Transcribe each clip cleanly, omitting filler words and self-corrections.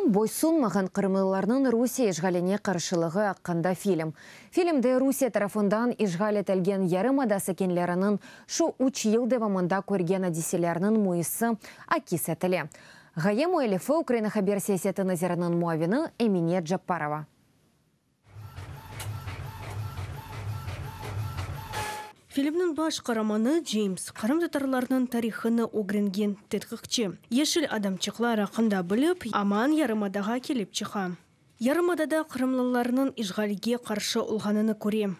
Крым бойсунмаған Крымлыларның Русия ишғалене қаршылығы аққанда фильм. Фильмде Русия тарафындан ишғал етілген ярым адасы кенлерінің шу 3 ел девамында көрген адиселерінің мойысы акис етілі. Ғайым Уэлифы Украина хабер сесеті назерінің муавины Эмине Джаппарова. Фильмнің баш қараманы Джеймс Қарым татарларының тарихыны огренген тетқықчы. Ешіл адамчықлар ақында біліп, аман ярымадаға келіп чыға. Ярымадада Қырымлыларының ишғалге қаршы ұлғаныны көрем.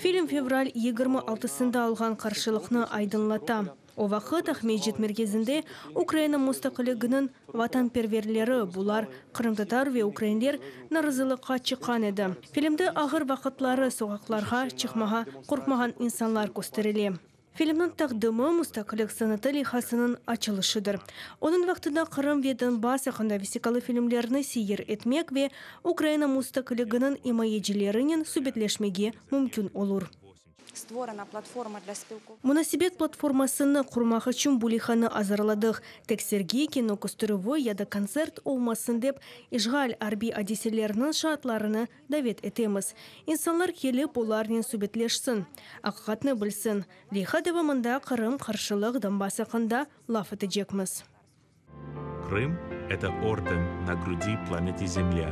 Фильм февраль 26-сында алған қаршылықны айдынлата. О вақыт Ахмеджет меркезінде Украина мұстақылығының ватанперверлері бұлар Қырым-татар ве украинлер наразылыққа шыққан еді. Фильмді ағыр вақытлары соғақларға шықмаға қорқмаған инсанлар көстеріле. Фильмнің тақдымы мұстақылық санаты лихасының açılışыдыр. Оның вақтында Қырым ве Донбасс ақында весикалы фильмлеріні сейер етмек ве Украина мұстақылығының имаеджілерінен субетлешмеге мүмкін олур. Мұнасибет платформасыны құрмақ үшін бұлиханы азарладық. Тексерге кино көстіріві яда концерт олмасын деп ишғал арби адеселерінің шатларыны давет етеміз. Инсанлар келіп оларнен субетлешсін. Аққатны білсін. Лиха девамында Қырым қаршылық Донбасс ақында лаф етежекміз. Крым – это орден на груди планеты Земля.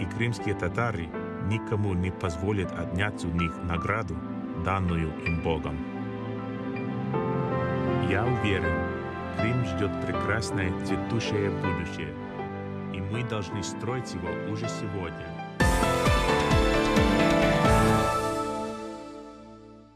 И крымские татары никому не позволит отнять у них награду, данную им Богом. Я уверен, Крым ждет прекрасное цветущее будущее, и мы должны строить его уже сегодня.